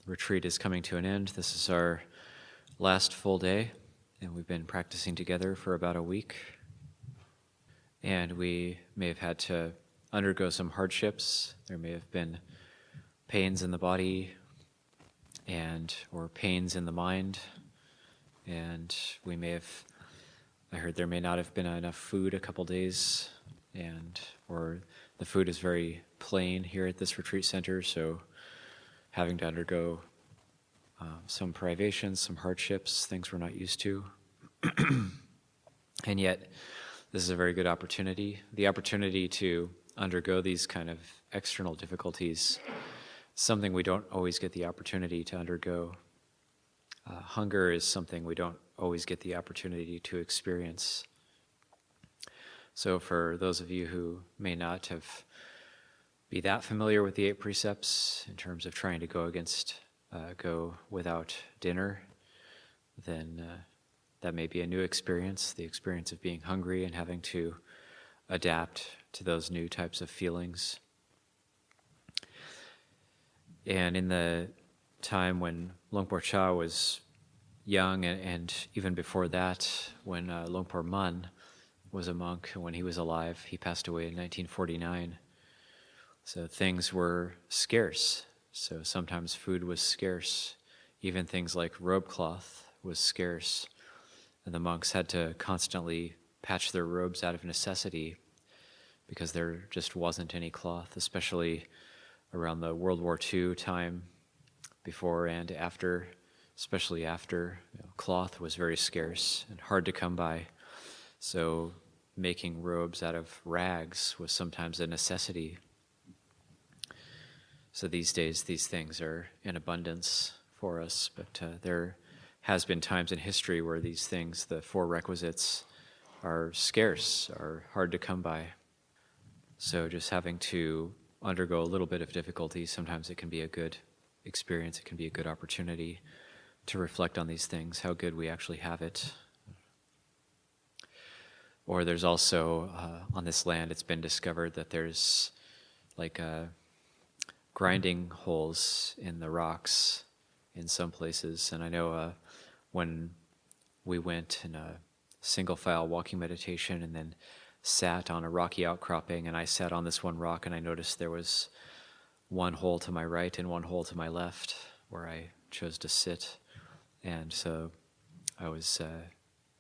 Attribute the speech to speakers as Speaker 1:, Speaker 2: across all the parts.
Speaker 1: retreat is coming to an end. This is our last full day, and we've been practicing together for about a week. And we may have had to undergo some hardships. There may have been pains in the body or pains in the mind. And I heard there may not have been enough food a couple days, or the food is very plain here at this retreat center, so having to undergo some privations, some hardships, things we're not used to. And yet, this is a very good opportunity. The opportunity to undergo these kind of external difficulties, something we don't always get the opportunity to undergo. Hunger is something we don't always get the opportunity to experience. So for those of you who may not be that familiar with the 8 precepts in terms of trying to go without dinner, then that may be a new experience, the experience of being hungry and having to adapt to those new types of feelings. And in the time when Longpo Cha was young, and even before that, when Longpo Mun was a monk, when he was alive, he passed away in 1949. So things were scarce. So sometimes food was scarce. Even things like robe cloth was scarce. And the monks had to constantly patch their robes out of necessity because there just wasn't any cloth, especially around the World War II time, before and after, especially after. Cloth was very scarce and hard to come by. So making robes out of rags was sometimes a necessity. So these days, these things are in abundance for us, but there has been times in history where these things, the 4 requisites, are scarce, are hard to come by. So just having to undergo a little bit of difficulty, sometimes it can be a good experience, it can be a good opportunity to reflect on these things, how good we actually have it. Or there's also, on this land, it's been discovered that there's like grinding holes in the rocks in some places. And I know when we went in a single file walking meditation and then sat on a rocky outcropping, and I sat on this one rock and I noticed there was one hole to my right and one hole to my left where I chose to sit. And so I was,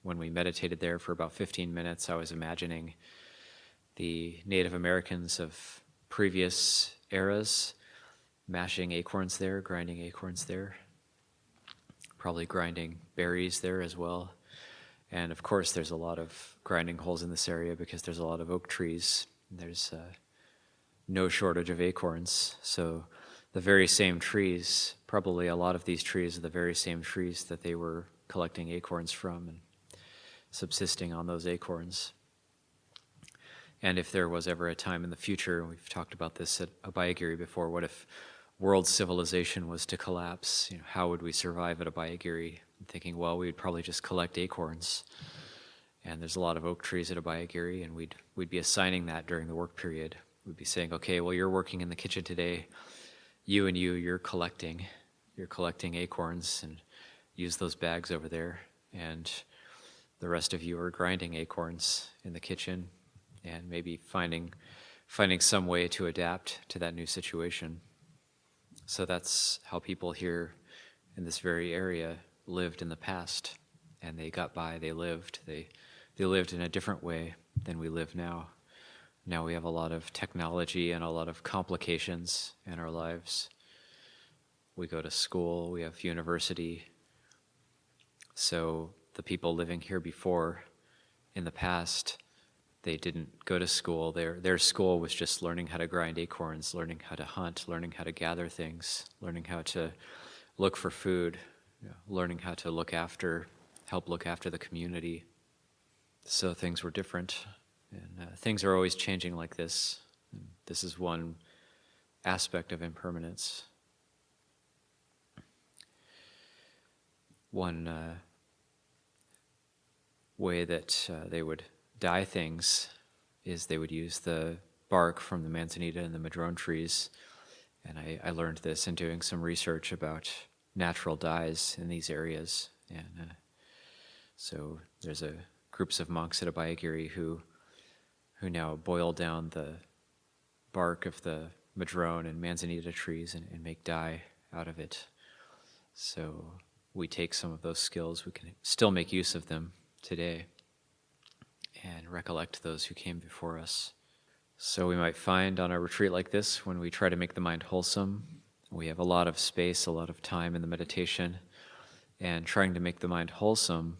Speaker 1: when we meditated there for about 15 minutes, I was imagining the Native Americans of previous eras mashing acorns there, grinding acorns there, probably grinding berries there as well. And of course, there's a lot of grinding holes in this area because there's a lot of oak trees. There's no shortage of acorns. So the very same trees, probably a lot of these trees are the very same trees that they were collecting acorns from and subsisting on those acorns. And if there was ever a time in the future, we've talked about this at Abhayagiri before, what if world civilization was to collapse? How would we survive at Abhayagiri? I'm thinking, well, we'd probably just collect acorns. And there's a lot of oak trees at Abhayagiri, and we'd be assigning that during the work period. We'd be saying, okay, well, you're working in the kitchen today. You're collecting acorns, and use those bags over there. And the rest of you are grinding acorns in the kitchen and maybe finding some way to adapt to that new situation. So that's how people here in this very area lived in the past, and they got by, they lived. They lived in a different way than we live now. Now we have a lot of technology and a lot of complications in our lives. We go to school, we have university. So the people living here before, in the past, they didn't go to school. Their school was just learning how to grind acorns, learning how to hunt, learning how to gather things, learning how to look for food, learning how to help look after the community. So things were different, and things are always changing like this. And this is one aspect of impermanence. One way that they would dye things is they would use the bark from the manzanita and the madrone trees And I learned this in doing some research about natural dyes in these areas. And so there's groups of monks at Abhayagiri who now boil down the bark of the madrone and manzanita trees and make dye out of it. So we take some of those skills, we can still make use of them today and recollect those who came before us. So we might find on a retreat like this, when we try to make the mind wholesome, we have a lot of space, a lot of time in the meditation, and trying to make the mind wholesome,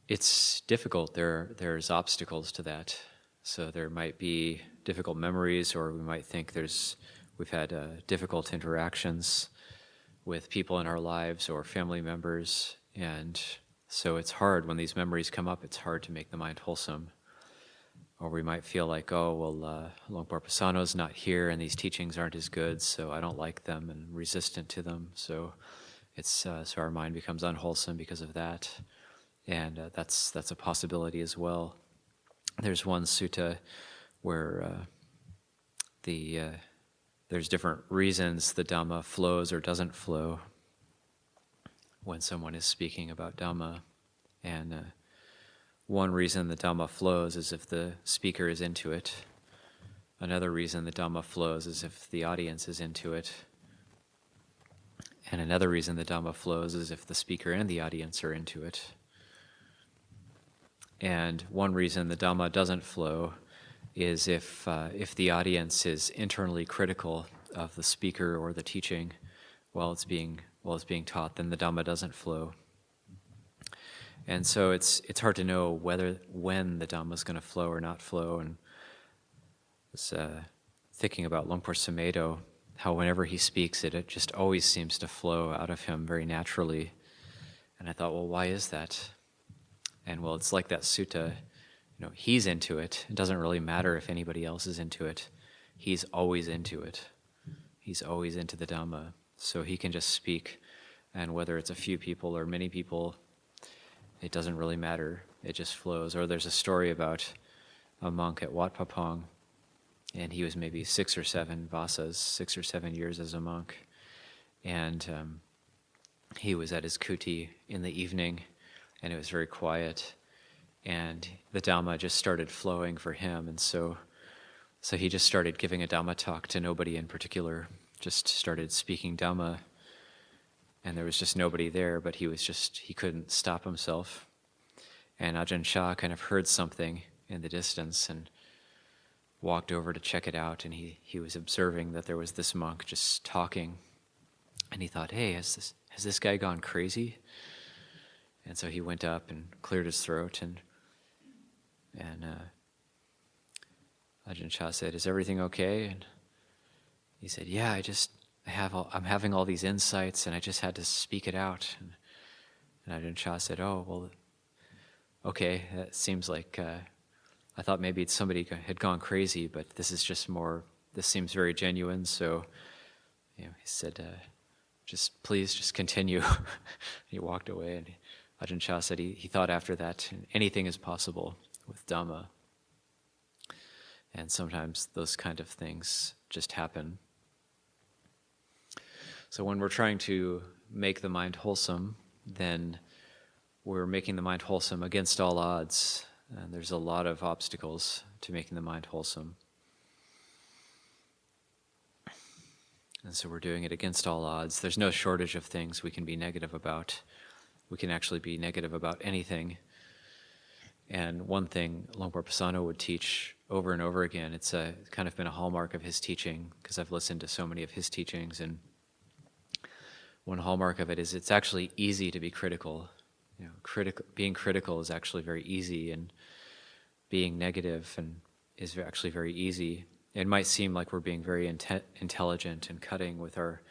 Speaker 1: it's difficult. There's obstacles to that. So there might be difficult memories, or we might think we've had difficult interactions with people in our lives or family members, and so it's hard when these memories come up. It's hard to make the mind wholesome. Or we might feel like, Longpo Pasano's not here, and these teachings aren't as good, so I don't like them and resistant to them. So so our mind becomes unwholesome because of that. And that's a possibility as well. There's one sutta where there's different reasons the Dhamma flows or doesn't flow when someone is speaking about Dhamma. And one reason the Dhamma flows is if the speaker is into it. Another reason the Dhamma flows is if the audience is into it. And another reason the Dhamma flows is if the speaker and the audience are into it. And one reason the Dhamma doesn't flow is if the audience is internally critical of the speaker or the teaching while it's being taught, then the Dhamma doesn't flow. And so it's hard to know when the Dhamma is going to flow or not flow. And I was thinking about Longpo Sumedho, how whenever he speaks it just always seems to flow out of him very naturally. And I thought, well, why is that? And well, it's like that sutta, he's into it. It doesn't really matter if anybody else is into it. He's always into it. He's always into the Dhamma. So he can just speak. And whether it's a few people or many people, it doesn't really matter. It just flows. Or there's a story about a monk at Wat Papong, and he was maybe 6 or 7 vasas, 6 or 7 years as a monk. And he was at his kuti in the evening, and it was very quiet, and the Dhamma just started flowing for him. And so he just started giving a Dhamma talk to nobody in particular, just started speaking Dhamma, and there was just nobody there, but he couldn't stop himself. And Ajahn Chah kind of heard something in the distance and walked over to check it out, and he was observing that there was this monk just talking, and he thought, hey, has this guy gone crazy? And so he went up and cleared his throat, and Ajahn Chah said, is everything okay? And he said, yeah, I'm having all these insights, and I just had to speak it out. And Ajahn Chah said, oh, well, okay, that seems like, I thought maybe somebody had gone crazy, but this seems very genuine, so he said, please continue. He walked away, and Ajahn Chah said he thought after that anything is possible with Dhamma. And sometimes those kind of things just happen. So when we're trying to make the mind wholesome, then we're making the mind wholesome against all odds. And there's a lot of obstacles to making the mind wholesome. And so we're doing it against all odds. There's no shortage of things we can be negative about. We can actually be negative about anything. And one thing Longpo Pasano would teach over and over again, it's kind of been a hallmark of his teaching, because I've listened to so many of his teachings, and one hallmark of it is it's actually easy to be critical. Being critical is actually very easy, and being negative is actually very easy. It might seem like we're being very intelligent and cutting with our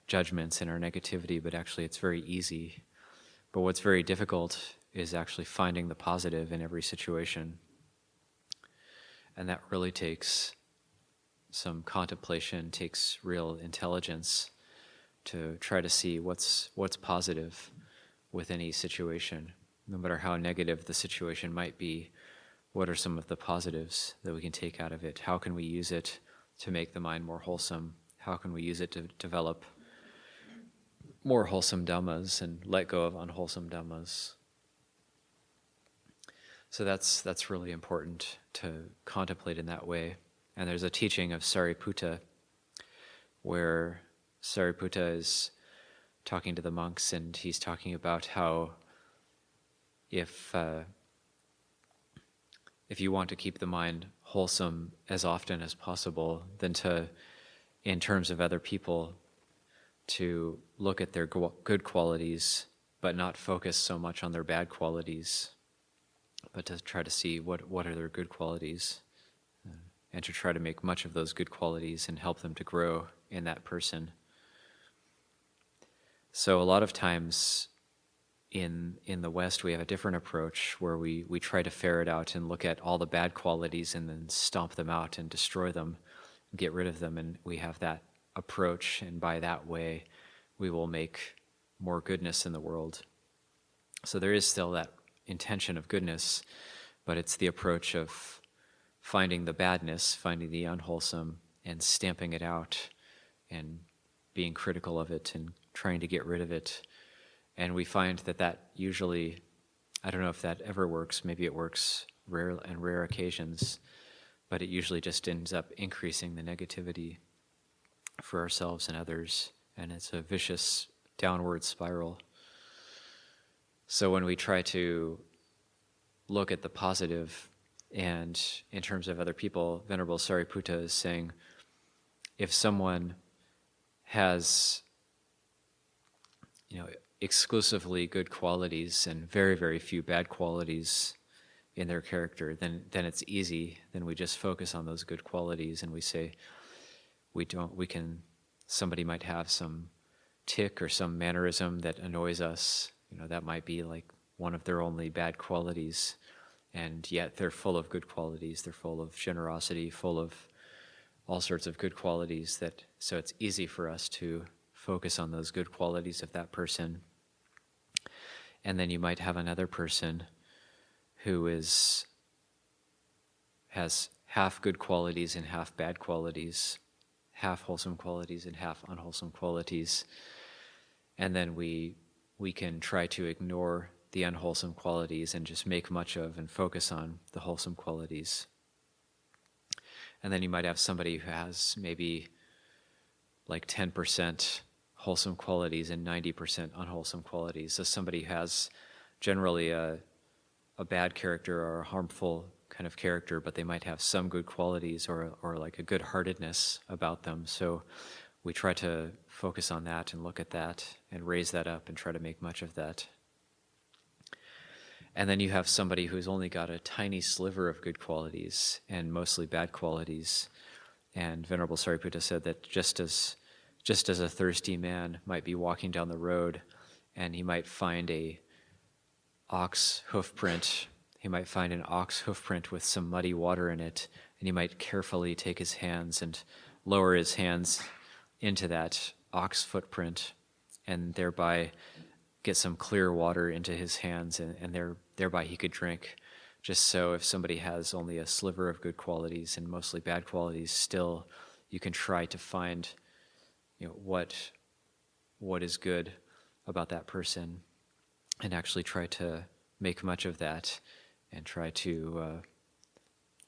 Speaker 1: judgments and our negativity, but actually it's very easy. But what's very difficult is actually finding the positive in every situation. And that really takes some contemplation, takes real intelligence to try to see what's positive with any situation. No matter how negative the situation might be, what are some of the positives that we can take out of it? How can we use it to make the mind more wholesome? How can we use it to develop more wholesome dhammas and let go of unwholesome dhammas? So that's really important to contemplate in that way. And there's a teaching of Sariputta where Sariputta is talking to the monks, and he's talking about how if you want to keep the mind wholesome as often as possible, then in terms of other people, to look at their good qualities, but not focus so much on their bad qualities, but to try to see what are their good qualities, and to try to make much of those good qualities and help them to grow in that person. So a lot of times in the West, we have a different approach where we try to ferret out and look at all the bad qualities and then stomp them out and destroy them, and get rid of them, and we have that approach, and by that way we will make more goodness in the world. So there is still that intention of goodness, but it's the approach of finding the badness, finding the unwholesome, and stamping it out and being critical of it and trying to get rid of it. And we find that usually, I don't know if that ever works, maybe it works rare occasions, but it usually just ends up increasing the negativity for ourselves and others, and it's a vicious downward spiral. So when we try to look at the positive, and in terms of other people, Venerable Sariputta is saying, if someone has, exclusively good qualities and very, very few bad qualities in their character, then it's easy. Then we just focus on those good qualities, and we say, somebody might have some tic or some mannerism that annoys us. That might be like one of their only bad qualities, and yet they're full of good qualities. They're full of generosity, full of all sorts of good qualities. So it's easy for us to focus on those good qualities of that person. And then you might have another person who has half good qualities and half bad qualities, half wholesome qualities and half unwholesome qualities. And then we can try to ignore the unwholesome qualities and just make much of and focus on the wholesome qualities. And then you might have somebody who has maybe like 10% wholesome qualities and 90% unwholesome qualities. So somebody who has generally a bad character or a harmful kind of character, but they might have some good qualities or like a good-heartedness about them. So we try to focus on that and look at that and raise that up and try to make much of that. And then you have somebody who's only got a tiny sliver of good qualities and mostly bad qualities. And Venerable Sariputta said that just as a thirsty man might be walking down the road and he might find an ox hoof print with some muddy water in it, and he might carefully take his hands and lower his hands into that ox footprint and thereby get some clear water into his hands, and thereby he could drink. Just so if somebody has only a sliver of good qualities and mostly bad qualities, still you can try to find what is good about that person and actually try to make much of that and try to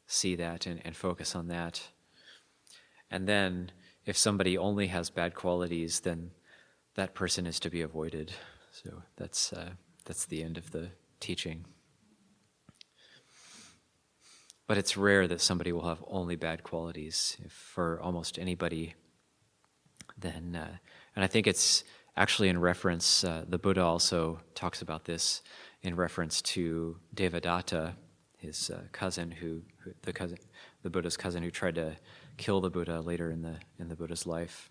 Speaker 1: see that and focus on that. And then if somebody only has bad qualities, then that person is to be avoided. So that's the end of the teaching. But it's rare that somebody will have only bad qualities. If for almost anybody, then, and I think it's actually in reference, the Buddha also talks about this in reference to Devadatta, his cousin, the Buddha's cousin who tried to kill the Buddha later in the Buddha's life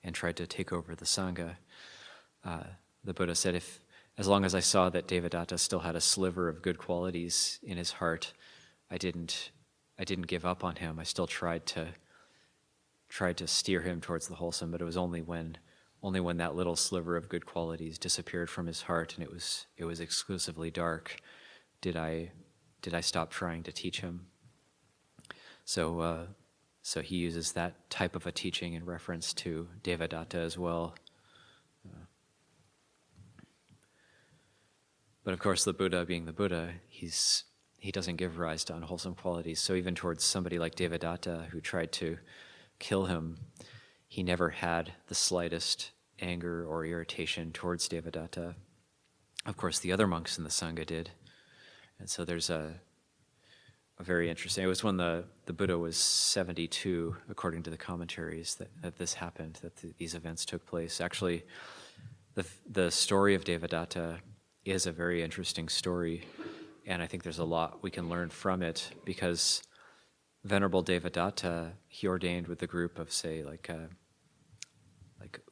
Speaker 1: and tried to take over the Sangha. The Buddha said, as long as I saw that Devadatta still had a sliver of good qualities in his heart, I didn't give up on him. I still tried to steer him towards the wholesome, but it was only when that little sliver of good qualities disappeared from his heart and it was exclusively dark, did I stop trying to teach him. So So he uses that type of a teaching in reference to Devadatta as well. But of course, the Buddha, being the Buddha, he doesn't give rise to unwholesome qualities. So even towards somebody like Devadatta, who tried to kill him, he never had the slightest anger or irritation towards Devadatta. Of course, the other monks in the Sangha did. And so there's a very interesting, it was when the Buddha was 72, according to the commentaries, that this happened, that these events took place. Actually, the story of Devadatta is a very interesting story, and I think there's a lot we can learn from it, because Venerable Devadatta, he ordained with the group of, say, like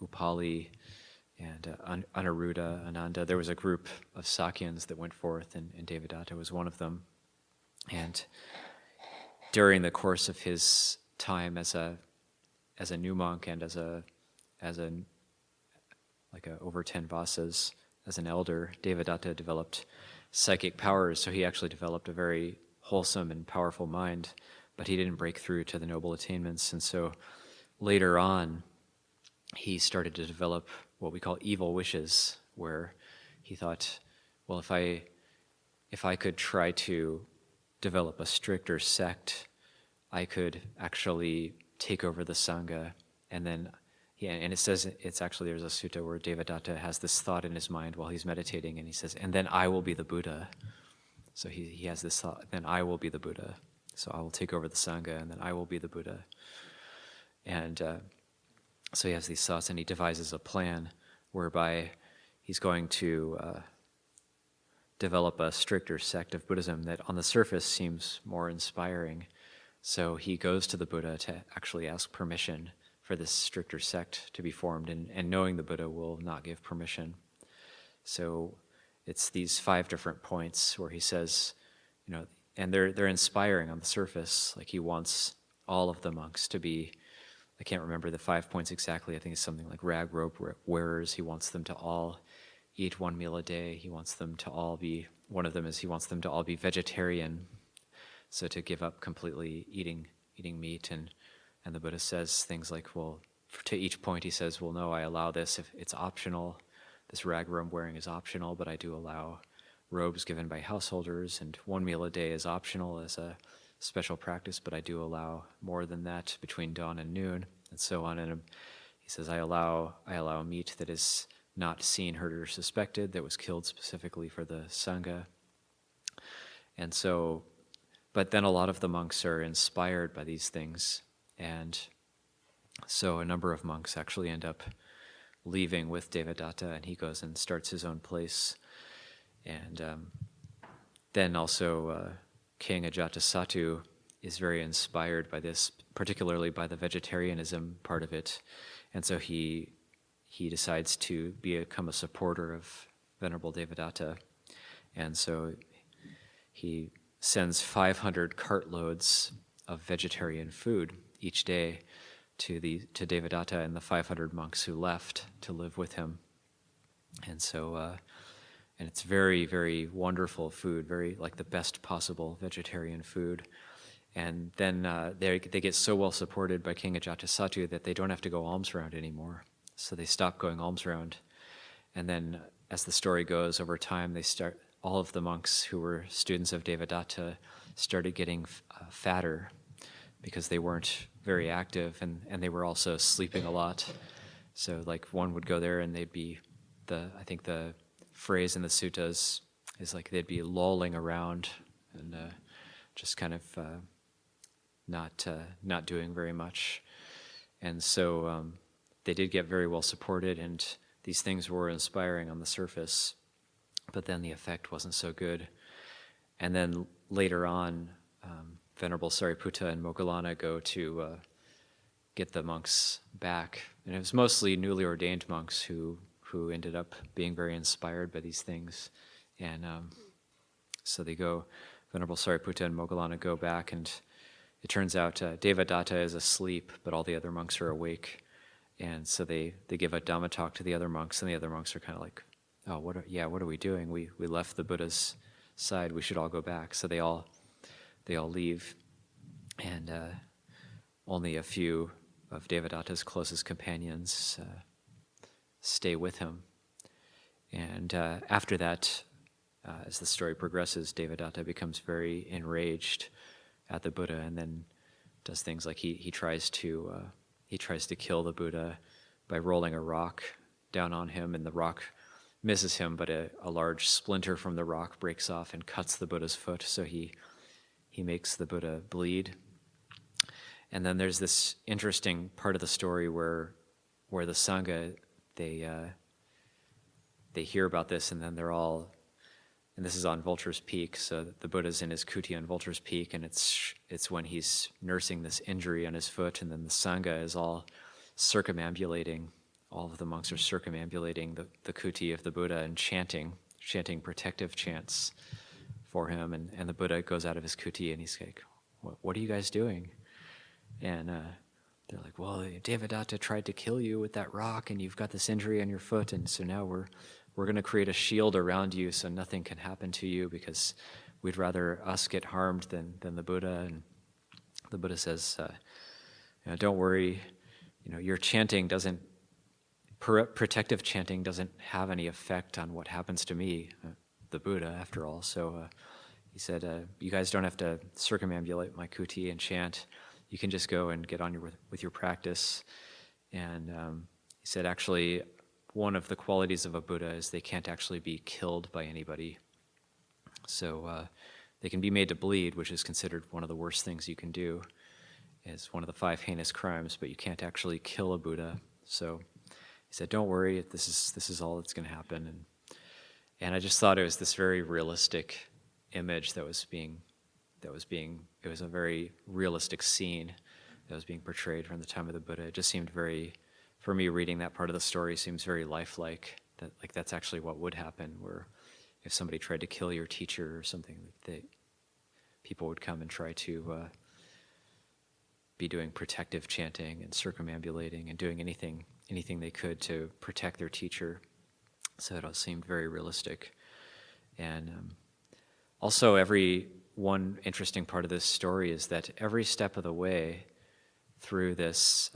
Speaker 1: Upali and Anuruddha, Ananda. There was a group of Sakyans that went forth, and Devadatta was one of them. And during the course of his time as a new monk and as over 10 vasas, as an elder, Devadatta developed psychic powers. So he actually developed a very wholesome and powerful mind, but he didn't break through to the noble attainments. And so later on, he started to develop what we call evil wishes, where he thought, well, if I could try to develop a stricter sect, I could actually take over the Sangha. And then, and it says, it's actually, there's a sutta where Devadatta has this thought in his mind while he's meditating, and he says, and then I will be the Buddha. So he has this thought, then I will be the Buddha. So I will take over the Sangha, and then I will be the Buddha. And so he has these thoughts, and he devises a plan whereby he's going to develop a stricter sect of Buddhism that on the surface seems more inspiring. So he goes to the Buddha to actually ask permission for this stricter sect to be formed, and knowing the Buddha will not give permission. So it's these 5 different points where he says, and they're inspiring on the surface. Like, he wants all of the monks to be, I can't remember the 5 points exactly, I think it's something like rag rope wearers. He wants them to all eat 1 meal a day. He wants them to all be, one of them is he wants them to all be vegetarian, so to give up completely eating meat. And the Buddha says things like, well, to each point he says, well, no, I allow this if it's optional. This rag robe wearing is optional, but I do allow robes given by householders, and 1 meal a day is optional as a special practice, but I do allow more than that between dawn and noon, and so on. And he says, I allow meat that is not seen, heard, or suspected, that was killed specifically for the Sangha. And so, but then a lot of the monks are inspired by these things, and so a number of monks actually end up leaving with Devadatta, and he goes and starts his own place. And then also King Ajatasattu is very inspired by this, particularly by the vegetarianism part of it, and so he decides to become a supporter of Venerable Devadatta, and so he sends 500 cartloads of vegetarian food each day to Devadatta and the 500 monks who left to live with him. And so, and it's very, very wonderful food, very like the best possible vegetarian food. And then they get so well supported by King Ajatasattu that they don't have to go alms round anymore. So they stop going alms round. And then, as the story goes, over time, all of the monks who were students of Devadatta started getting fatter because they weren't very active, and they were also sleeping a lot. So like one would go there and they'd be, I think the phrase in the suttas is like they'd be lolling around and just kind of not doing very much. And so they did get very well supported, and these things were inspiring on the surface, but then the effect wasn't so good. And then later on, Venerable Sariputta and Moggallana go to get the monks back. And it was mostly newly ordained monks who ended up being very inspired by these things. And so they go, Venerable Sariputta and Moggallana go back, and it turns out Devadatta is asleep, but all the other monks are awake. And so they give a Dhamma talk to the other monks, and the other monks are kind of like, oh, what are we doing? We left the Buddha's side, we should all go back. So they all leave, and only a few of Devadatta's closest companions stay with him. And after that, as the story progresses, Devadatta becomes very enraged at the Buddha, and then does things like he tries to kill the Buddha by rolling a rock down on him, and the rock misses him, but a large splinter from the rock breaks off and cuts the Buddha's foot, so he makes the Buddha bleed. And then there's this interesting part of the story where the Sangha, they hear about this, and then they're all, and this is on Vulture's Peak, so the Buddha's in his kuti on Vulture's Peak, and it's when he's nursing this injury on his foot, and then the Sangha is all circumambulating, all of the monks are circumambulating the kuti of the Buddha and chanting protective chants for him, and the Buddha goes out of his kuti, and he's like, what are you guys doing? And they're like, well, Devadatta tried to kill you with that rock, and you've got this injury on your foot, and so now we're going to create a shield around you so nothing can happen to you, because we'd rather us get harmed than the Buddha. And the Buddha says, don't worry, your chanting doesn't, protective chanting doesn't have any effect on what happens to me, the Buddha, after all. So he said, you guys don't have to circumambulate my kuti and chant. You can just go and get on with your practice. And he said, actually, one of the qualities of a Buddha is they can't actually be killed by anybody. So they can be made to bleed, which is considered one of the worst things you can do. It's one of the 5 heinous crimes, but you can't actually kill a Buddha. So he said, don't worry, this is all that's going to happen. And I just thought it was this very realistic image it was a very realistic scene that was being portrayed from the time of the Buddha. It just seemed very, for me, reading that part of the story seems very lifelike, that like that's actually what would happen, where if somebody tried to kill your teacher or something, people would come and try to be doing protective chanting and circumambulating and doing anything they could to protect their teacher. So it all seemed very realistic. And also one interesting part of this story is that every step of the way through this,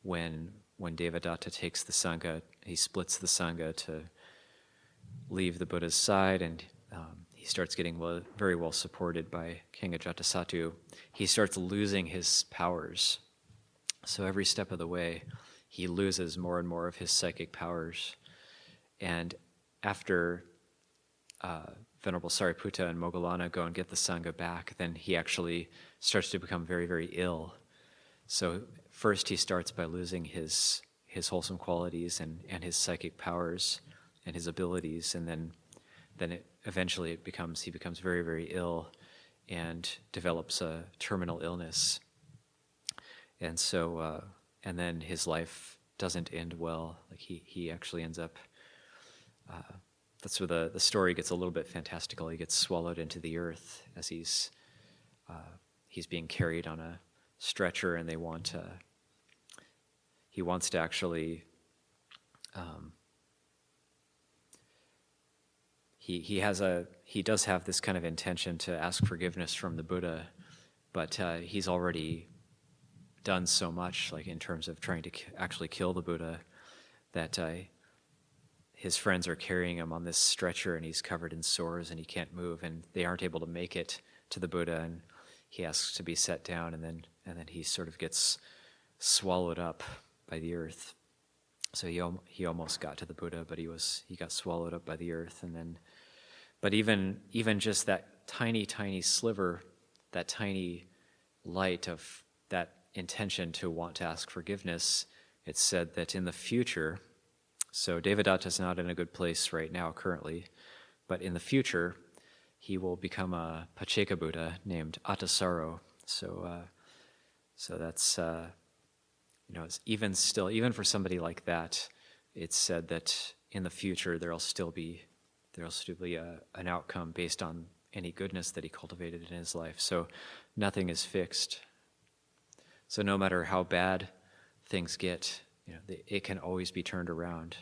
Speaker 1: when Devadatta takes the Sangha, he splits the Sangha to leave the Buddha's side, and he starts getting very well supported by King Ajatasattu. He starts losing his powers. So every step of the way, he loses more and more of his psychic powers. And after Venerable Sariputta and Moggallana go and get the Sangha back, then he actually starts to become very, very ill. So first he starts by losing his wholesome qualities and his psychic powers and his abilities, and then eventually he becomes very, very ill and develops a terminal illness. And so, and then his life doesn't end well. Like he actually ends up, that's where the story gets a little bit fantastical. He gets swallowed into the earth as he's being carried on a stretcher, and he wants to actually, he does have this kind of intention to ask forgiveness from the Buddha, but he's already done so much, like in terms of trying to actually kill the Buddha, that his friends are carrying him on this stretcher, and he's covered in sores and he can't move, and they aren't able to make it to the Buddha, and he asks to be set down, and then he sort of gets swallowed up by the earth. So he almost got to the Buddha, but he got swallowed up by the earth, and then, but even just that tiny sliver, that tiny light of that intention to want to ask forgiveness, it's said that in the future, so Devadatta is not in a good place right now currently, but in the future, he will become a Pacceka Buddha named Atasaro. So that's, it's even for somebody like that, it's said that in the future there'll still be an outcome based on any goodness that he cultivated in his life. So nothing is fixed. So no matter how bad things get, it can always be turned around.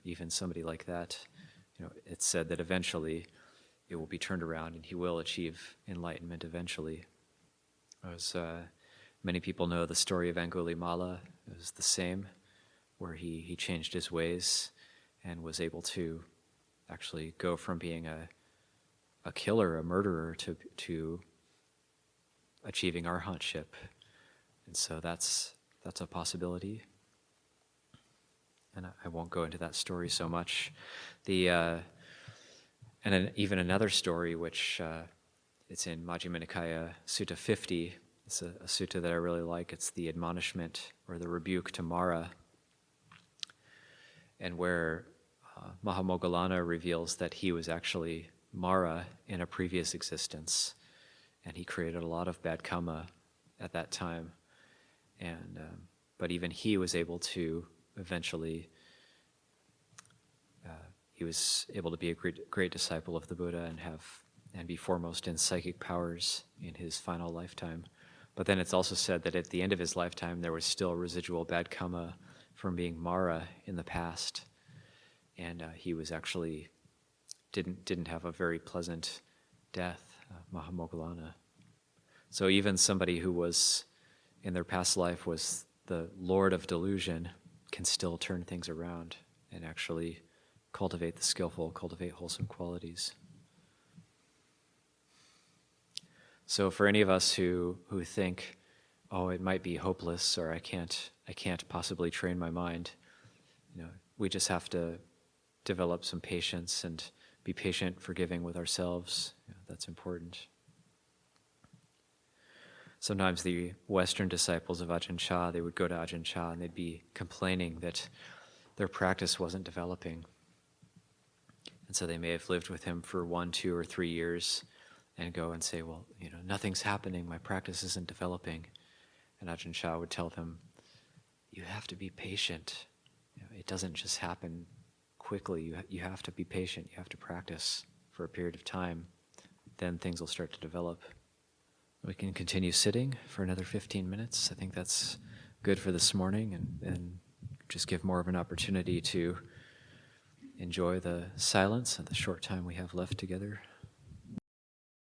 Speaker 1: Even somebody like that, it's said that eventually it will be turned around and he will achieve enlightenment eventually. I was Many people know the story of Angulimala. It was the same, where he changed his ways and was able to actually go from being a killer, a murderer, to achieving arhatship. And so that's a possibility. And I won't go into that story so much. And even another story, which it's in Majjhima Nikaya Sutta 50. It's a sutta that I really like. It's the admonishment or the rebuke to Mara, and where Mahamoggallana reveals that he was actually Mara in a previous existence, and he created a lot of bad karma at that time. And but even he was able to eventually, he was able to be a great disciple of the Buddha and be foremost in psychic powers in his final lifetime. But then it's also said that at the end of his lifetime, there was still residual bad karma from being Mara in the past, and he was actually didn't have a very pleasant death, Mahamoggallana. So even somebody who was in their past life was the lord of delusion can still turn things around and actually cultivate the skillful, cultivate wholesome qualities. So for any of us who think, oh, it might be hopeless, or I can't possibly train my mind, we just have to develop some patience and be patient, forgiving with ourselves. That's important. Sometimes the Western disciples of Ajahn Chah, they would go to Ajahn Chah and they'd be complaining that their practice wasn't developing. And so they may have lived with him for 1, 2, or 3 years and go and say, well, nothing's happening, my practice isn't developing. And Ajahn Chah would tell them, you have to be patient. It doesn't just happen quickly. You have to be patient. You have to practice for a period of time. Then things will start to develop. We can continue sitting for another 15 minutes. I think that's good for this morning, and just give more of an opportunity to enjoy the silence and the short time we have left together.